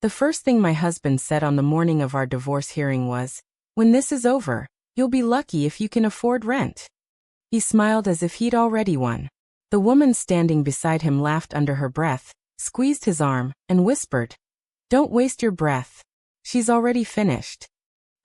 The first thing my husband said on the morning of our divorce hearing was, "When this is over, you'll be lucky if you can afford rent." He smiled as if he'd already won. The woman standing beside him laughed under her breath, squeezed his arm, and whispered, "Don't waste your breath. She's already finished."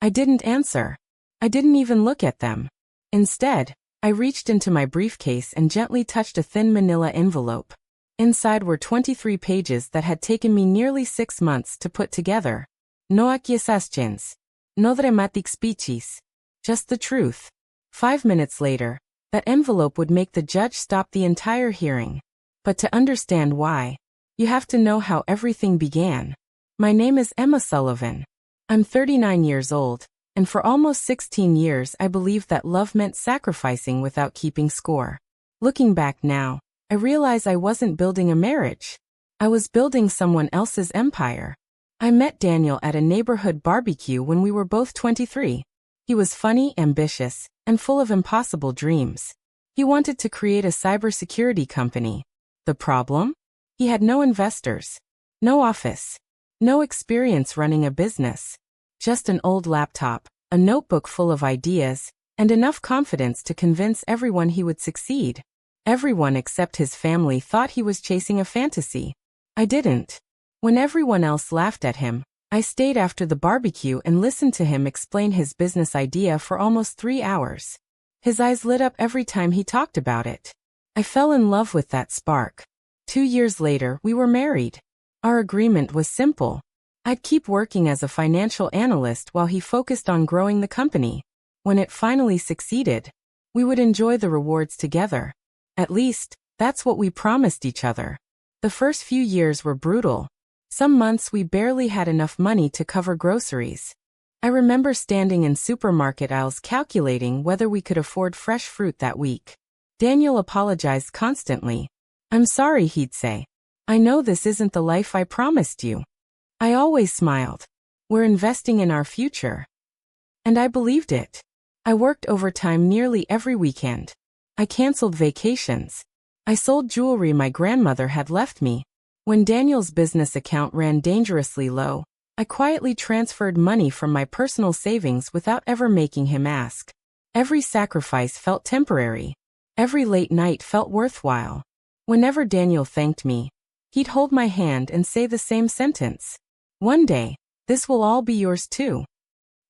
I didn't answer. I didn't even look at them. Instead, I reached into my briefcase and gently touched a thin manila envelope. Inside were 23 pages that had taken me nearly 6 months to put together. No accusations. No dramatic speeches. Just the truth. 5 minutes later, that envelope would make the judge stop the entire hearing. But to understand why, you have to know how everything began. My name is Emma Sullivan. I'm 39 years old, and for almost 16 years I believed that love meant sacrificing without keeping score. Looking back now, I realize I wasn't building a marriage. I was building someone else's empire. I met Daniel at a neighborhood barbecue when we were both 23. He was funny, ambitious, and full of impossible dreams. He wanted to create a cybersecurity company. The problem? He had no investors, no office, no experience running a business. Just an old laptop, a notebook full of ideas, and enough confidence to convince everyone he would succeed. Everyone except his family thought he was chasing a fantasy. I didn't. When everyone else laughed at him, I stayed after the barbecue and listened to him explain his business idea for almost 3 hours. His eyes lit up every time he talked about it. I fell in love with that spark. 2 years later, we were married. Our agreement was simple. I'd keep working as a financial analyst while he focused on growing the company. When it finally succeeded, we would enjoy the rewards together. At least, that's what we promised each other. The first few years were brutal. Some months we barely had enough money to cover groceries. I remember standing in supermarket aisles calculating whether we could afford fresh fruit that week. Daniel apologized constantly. "I'm sorry," he'd say. "I know this isn't the life I promised you." I always smiled. We're investing in our future. And I believed it. I worked overtime nearly every weekend. I canceled vacations. I sold jewelry my grandmother had left me. When Daniel's business account ran dangerously low, I quietly transferred money from my personal savings without ever making him ask. Every sacrifice felt temporary. Every late night felt worthwhile. Whenever Daniel thanked me, he'd hold my hand and say the same sentence. "One day, this will all be yours too."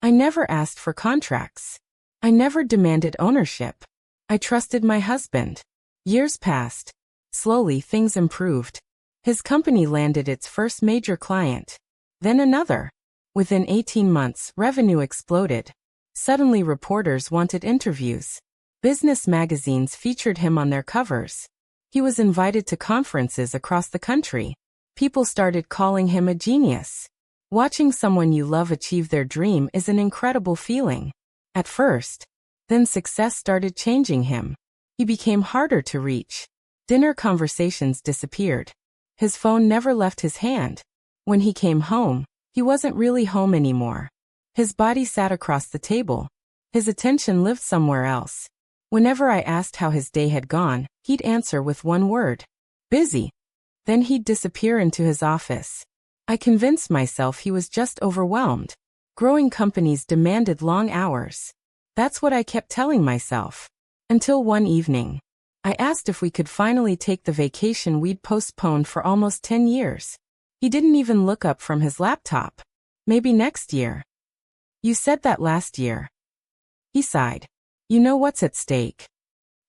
I never asked for contracts. I never demanded ownership. I trusted my husband. Years passed. Slowly things improved. His company landed its first major client. Then another. Within 18 months, revenue exploded. Suddenly reporters wanted interviews. Business magazines featured him on their covers. He was invited to conferences across the country. People started calling him a genius. Watching someone you love achieve their dream is an incredible feeling. At first. Then success started changing him. He became harder to reach. Dinner conversations disappeared. His phone never left his hand. When he came home, he wasn't really home anymore. His body sat across the table. His attention lived somewhere else. Whenever I asked how his day had gone, he'd answer with one word: busy. Then he'd disappear into his office. I convinced myself he was just overwhelmed. Growing companies demanded long hours. That's what I kept telling myself. Until one evening, I asked if we could finally take the vacation we'd postponed for almost 10 years. He didn't even look up from his laptop. "Maybe next year." "You said that last year." He sighed. "You know what's at stake."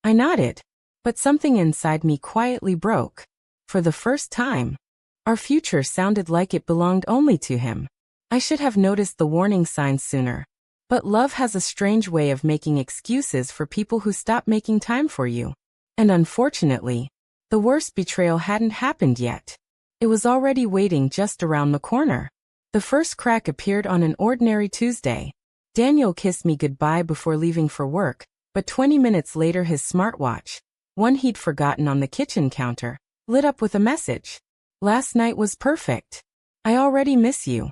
I nodded, but something inside me quietly broke. For the first time, our future sounded like it belonged only to him. I should have noticed the warning signs sooner. But love has a strange way of making excuses for people who stop making time for you. And unfortunately, the worst betrayal hadn't happened yet. It was already waiting just around the corner. The first crack appeared on an ordinary Tuesday. Daniel kissed me goodbye before leaving for work, but 20 minutes later his smartwatch, one he'd forgotten on the kitchen counter, lit up with a message. "Last night was perfect. I already miss you."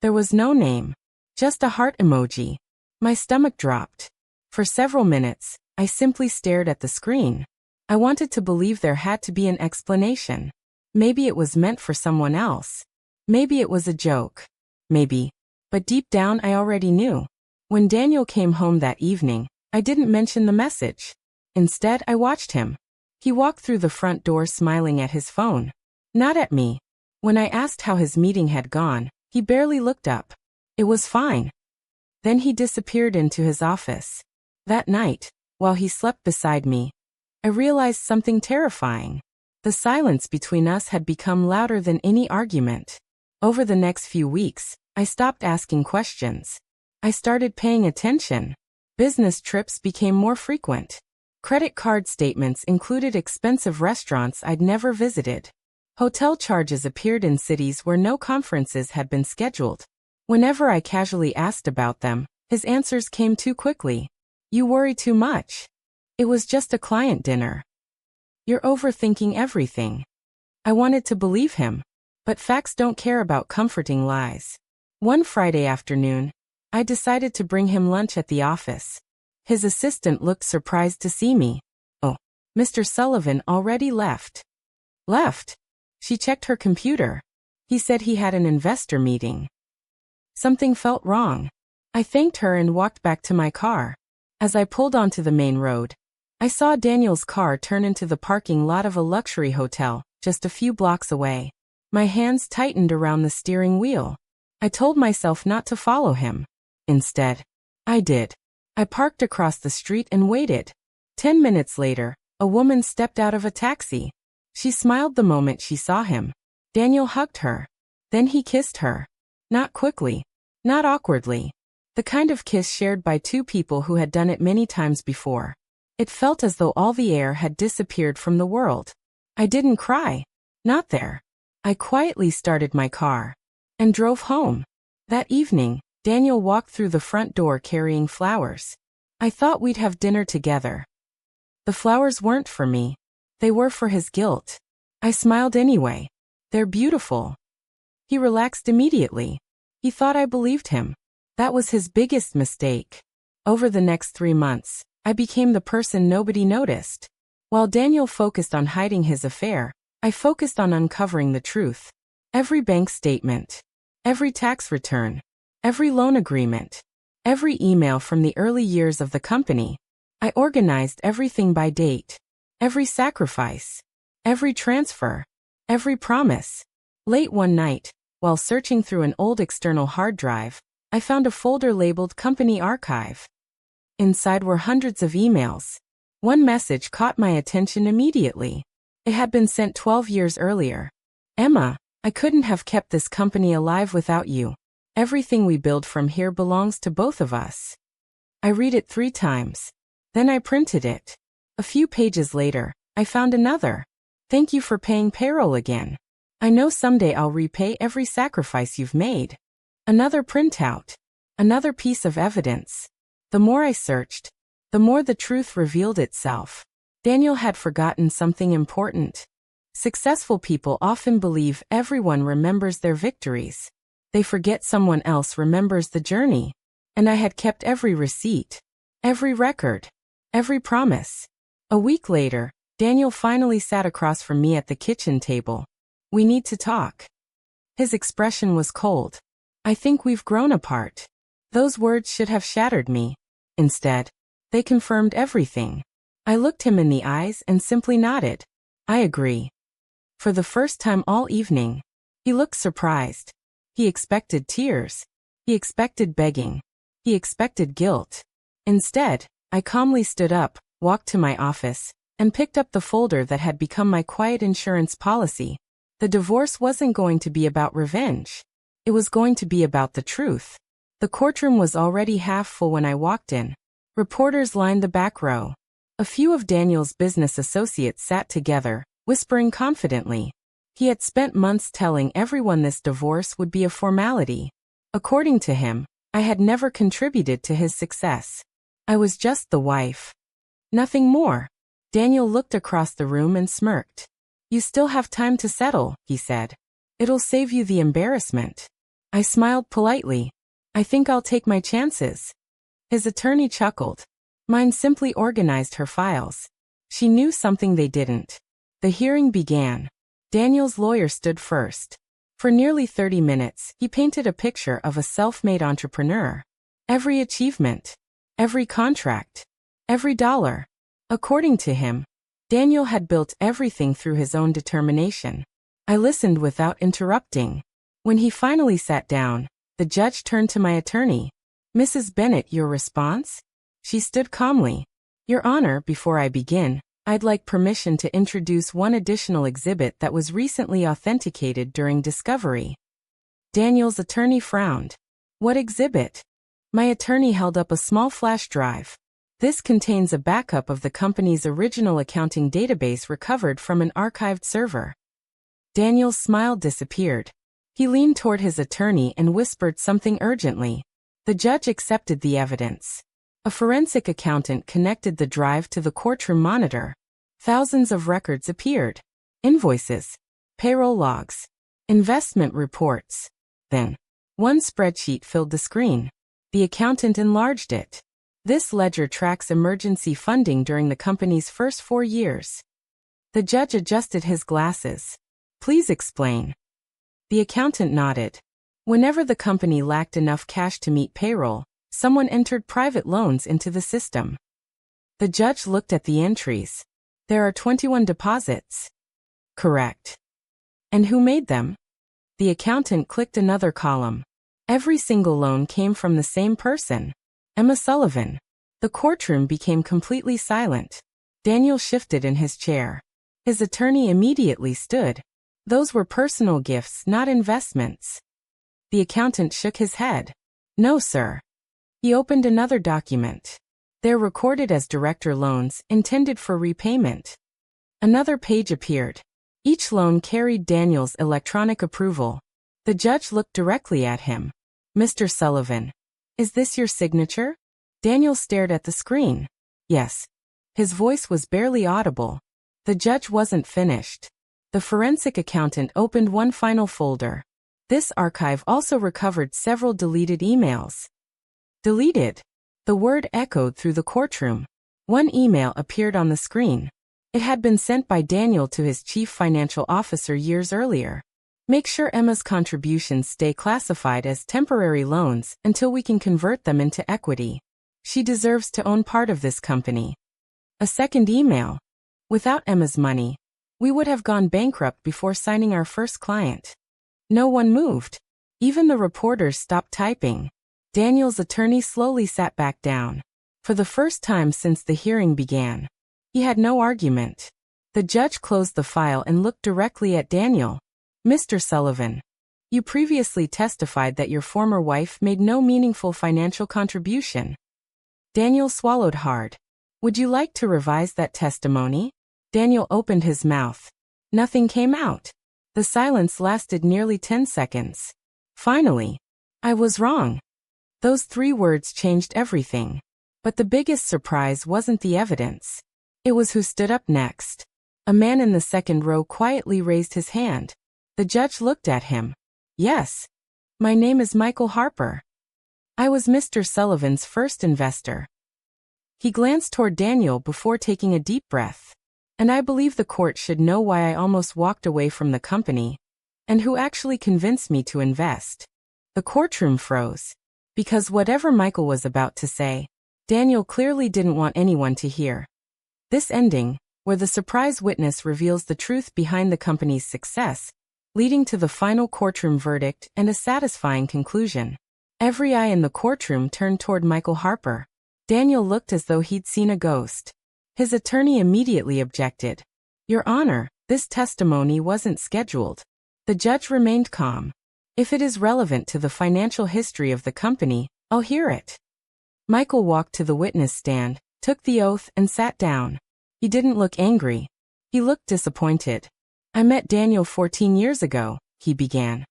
There was no name. Just a heart emoji. My stomach dropped. For several minutes, I simply stared at the screen. I wanted to believe there had to be an explanation. Maybe it was meant for someone else. Maybe it was a joke. Maybe. But deep down I already knew. When Daniel came home that evening, I didn't mention the message. Instead, I watched him. He walked through the front door smiling at his phone. Not at me. When I asked how his meeting had gone, he barely looked up. It was fine. Then he disappeared into his office. That night, while he slept beside me, I realized something terrifying. The silence between us had become louder than any argument. Over the next few weeks, I stopped asking questions. I started paying attention. Business trips became more frequent. Credit card statements included expensive restaurants I'd never visited. Hotel charges appeared in cities where no conferences had been scheduled. Whenever I casually asked about them, his answers came too quickly. You worry too much. It was just a client dinner. You're overthinking everything. I wanted to believe him. But facts don't care about comforting lies. One Friday afternoon, I decided to bring him lunch at the office. His assistant looked surprised to see me. Oh, Mr. Sullivan already left. Left? She checked her computer. He said he had an investor meeting. Something felt wrong. I thanked her and walked back to my car. As I pulled onto the main road, I saw Daniel's car turn into the parking lot of a luxury hotel, just a few blocks away. My hands tightened around the steering wheel. I told myself not to follow him. Instead, I did. I parked across the street and waited. 10 minutes later, a woman stepped out of a taxi. She smiled the moment she saw him. Daniel hugged her. Then he kissed her. Not quickly. Not awkwardly. The kind of kiss shared by two people who had done it many times before. It felt as though all the air had disappeared from the world. I didn't cry. Not there. I quietly started my car and drove home. That evening, Daniel walked through the front door carrying flowers. I thought we'd have dinner together. The flowers weren't for me. They were for his guilt. I smiled anyway. They're beautiful. He relaxed immediately. He thought I believed him. That was his biggest mistake. Over the next 3 months, I became the person nobody noticed. While Daniel focused on hiding his affair, I focused on uncovering the truth. Every bank statement, every tax return, every loan agreement, every email from the early years of the company. I organized everything by date. Every sacrifice, every transfer, every promise. Late one night, while searching through an old external hard drive, I found a folder labeled Company Archive. Inside were hundreds of emails. One message caught my attention immediately. It had been sent 12 years earlier. Emma, I couldn't have kept this company alive without you. Everything we build from here belongs to both of us. I read it 3 times. Then I printed it. A few pages later, I found another. Thank you for paying payroll again. I know someday I'll repay every sacrifice you've made. Another printout. Another piece of evidence. The more I searched, the more the truth revealed itself. Daniel had forgotten something important. Successful people often believe everyone remembers their victories. They forget someone else remembers the journey. And I had kept every receipt, every record, every promise. A week later, Daniel finally sat across from me at the kitchen table. We need to talk. His expression was cold. I think we've grown apart. Those words should have shattered me. Instead, they confirmed everything. I looked him in the eyes and simply nodded. I agree. For the first time all evening, he looked surprised. He expected tears. He expected begging. He expected guilt. Instead, I calmly stood up, walked to my office, and picked up the folder that had become my quiet insurance policy. The divorce wasn't going to be about revenge. It was going to be about the truth. The courtroom was already half full when I walked in. Reporters lined the back row. A few of Daniel's business associates sat together, whispering confidently. He had spent months telling everyone this divorce would be a formality. According to him, I had never contributed to his success. I was just the wife. Nothing more. Daniel looked across the room and smirked. You still have time to settle, he said. It'll save you the embarrassment. I smiled politely. I think I'll take my chances. His attorney chuckled. Mine simply organized her files. She knew something they didn't. The hearing began. Daniel's lawyer stood first. For nearly 30 minutes, he painted a picture of a self-made entrepreneur. Every achievement, every contract, every dollar. According to him, Daniel had built everything through his own determination. I listened without interrupting. When he finally sat down, the judge turned to my attorney. "Mrs. Bennett, your response?" She stood calmly. "Your Honor, before I begin, I'd like permission to introduce one additional exhibit that was recently authenticated during discovery." Daniel's attorney frowned. "What exhibit?" My attorney held up a small flash drive. "This contains a backup of the company's original accounting database recovered from an archived server." Daniel's smile disappeared. He leaned toward his attorney and whispered something urgently. The judge accepted the evidence. A forensic accountant connected the drive to the courtroom monitor. Thousands of records appeared. Invoices, payroll logs, investment reports. Then, one spreadsheet filled the screen. The accountant enlarged it. "This ledger tracks emergency funding during the company's first 4 years." The judge adjusted his glasses. "Please explain." The accountant nodded. "Whenever the company lacked enough cash to meet payroll, someone entered private loans into the system." The judge looked at the entries. "There are 21 deposits." "Correct." "And who made them?" The accountant clicked another column. "Every single loan came from the same person, Emma Sullivan." The courtroom became completely silent. Daniel shifted in his chair. His attorney immediately stood. "Those were personal gifts, not investments." The accountant shook his head. "No, sir." He opened another document. "They're recorded as director loans, intended for repayment." Another page appeared. Each loan carried Daniel's electronic approval. The judge looked directly at him. "Mr. Sullivan, is this your signature?" Daniel stared at the screen. "Yes." His voice was barely audible. The judge wasn't finished. The forensic accountant opened one final folder. This archive also recovered several deleted emails. "Deleted." The word echoed through the courtroom. One email appeared on the screen. It had been sent by Daniel to his chief financial officer years earlier. "Make sure Emma's contributions stay classified as temporary loans until we can convert them into equity. She deserves to own part of this company." A second email. "Without Emma's money, we would have gone bankrupt before signing our first client." No one moved. Even the reporters stopped typing. Daniel's attorney slowly sat back down. For the first time since the hearing began, he had no argument. The judge closed the file and looked directly at Daniel. "Mr. Sullivan, you previously testified that your former wife made no meaningful financial contribution." Daniel swallowed hard. "Would you like to revise that testimony?" Daniel opened his mouth. Nothing came out. The silence lasted nearly 10 seconds. Finally, "I was wrong." Those 3 words changed everything. But the biggest surprise wasn't the evidence. It was who stood up next. A man in the second row quietly raised his hand. The judge looked at him. "Yes. My name is Michael Harper. I was Mr. Sullivan's first investor." He glanced toward Daniel before taking a deep breath. "And I believe the court should know why I almost walked away from the company, and who actually convinced me to invest." The courtroom froze. Because whatever Michael was about to say, Daniel clearly didn't want anyone to hear. This ending, where the surprise witness reveals the truth behind the company's success, leading to the final courtroom verdict and a satisfying conclusion. Every eye in the courtroom turned toward Michael Harper. Daniel looked as though he'd seen a ghost. His attorney immediately objected. "Your Honor, this testimony wasn't scheduled." The judge remained calm. "If it is relevant to the financial history of the company, I'll hear it." Michael walked to the witness stand, took the oath, and sat down. He didn't look angry. He looked disappointed. "I met Daniel 14 years ago," he began.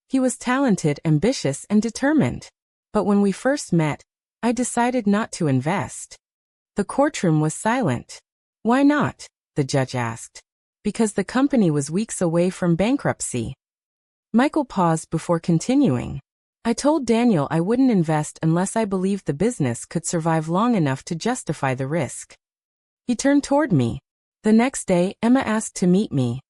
"He was talented, ambitious, and determined. But when we first met, I decided not to invest." The courtroom was silent. "Why not?" the judge asked. "Because the company was weeks away from bankruptcy." Michael paused before continuing. "I told Daniel I wouldn't invest unless I believed the business could survive long enough to justify the risk." He turned toward me. The next day, Emma asked to meet me.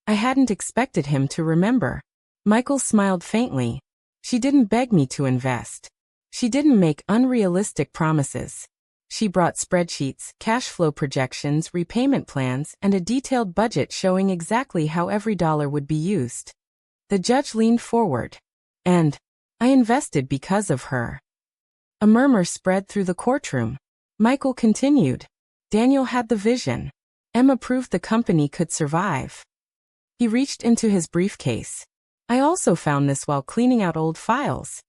I hadn't expected him to remember. Michael smiled faintly. She didn't beg me to invest. She didn't make unrealistic promises. She brought spreadsheets, cash flow projections, repayment plans, and a detailed budget showing exactly how every dollar would be used. The judge leaned forward. And I invested because of her. A murmur spread through the courtroom. Michael continued. Daniel had the vision. Emma proved the company could survive. He reached into his briefcase. I also found this while cleaning out old files.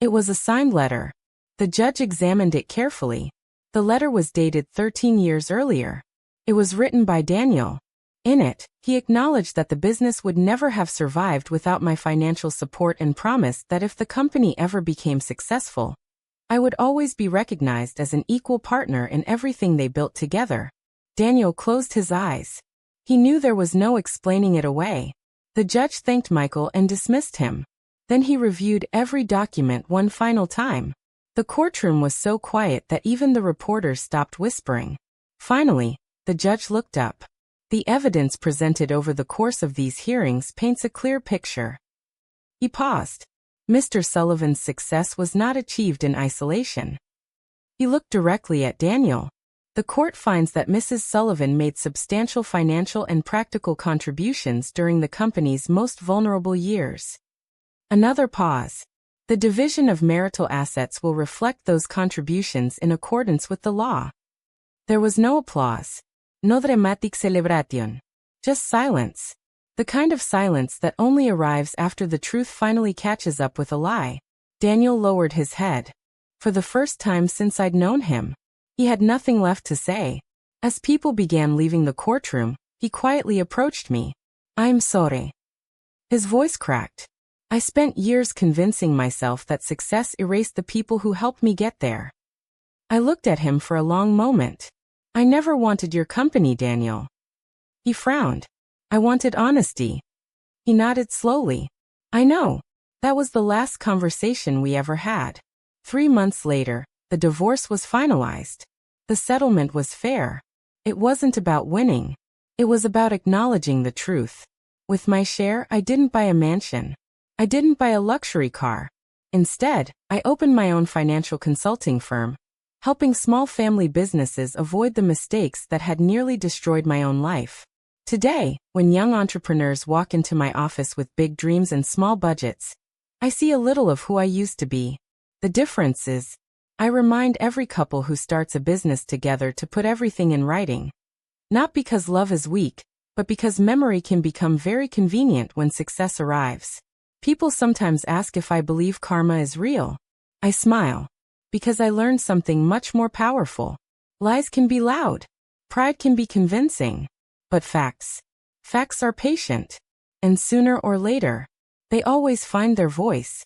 It was a signed letter. The judge examined it carefully. The letter was dated 13 years earlier. It was written by Daniel. In it, he acknowledged that the business would never have survived without my financial support and promised that if the company ever became successful, I would always be recognized as an equal partner in everything they built together. Daniel closed his eyes. He knew there was no explaining it away. The judge thanked Michael and dismissed him. Then he reviewed every document one final time. The courtroom was so quiet that even the reporters stopped whispering. Finally, the judge looked up. The evidence presented over the course of these hearings paints a clear picture. He paused. Mr. Sullivan's success was not achieved in isolation. He looked directly at Daniel. The court finds that Mrs. Sullivan made substantial financial and practical contributions during the company's most vulnerable years. Another pause. The division of marital assets will reflect those contributions in accordance with the law. There was no applause. No dramatic celebration. Just silence. The kind of silence that only arrives after the truth finally catches up with a lie. Daniel lowered his head. For the first time since I'd known him, he had nothing left to say. As people began leaving the courtroom, he quietly approached me. I'm sorry. His voice cracked. I spent years convincing myself that success erased the people who helped me get there. I looked at him for a long moment. I never wanted your company, Daniel. He frowned. I wanted honesty. He nodded slowly. I know. That was the last conversation we ever had. 3 months later, the divorce was finalized. The settlement was fair. It wasn't about winning. It was about acknowledging the truth. With my share, I didn't buy a mansion. I didn't buy a luxury car. Instead, I opened my own financial consulting firm, helping small family businesses avoid the mistakes that had nearly destroyed my own life. Today, when young entrepreneurs walk into my office with big dreams and small budgets, I see a little of who I used to be. The difference is, I remind every couple who starts a business together to put everything in writing. Not because love is weak, but because memory can become very convenient when success arrives. People sometimes ask if I believe karma is real. I smile. Because I learned something much more powerful. Lies can be loud. Pride can be convincing. But facts are patient. And sooner or later, they always find their voice.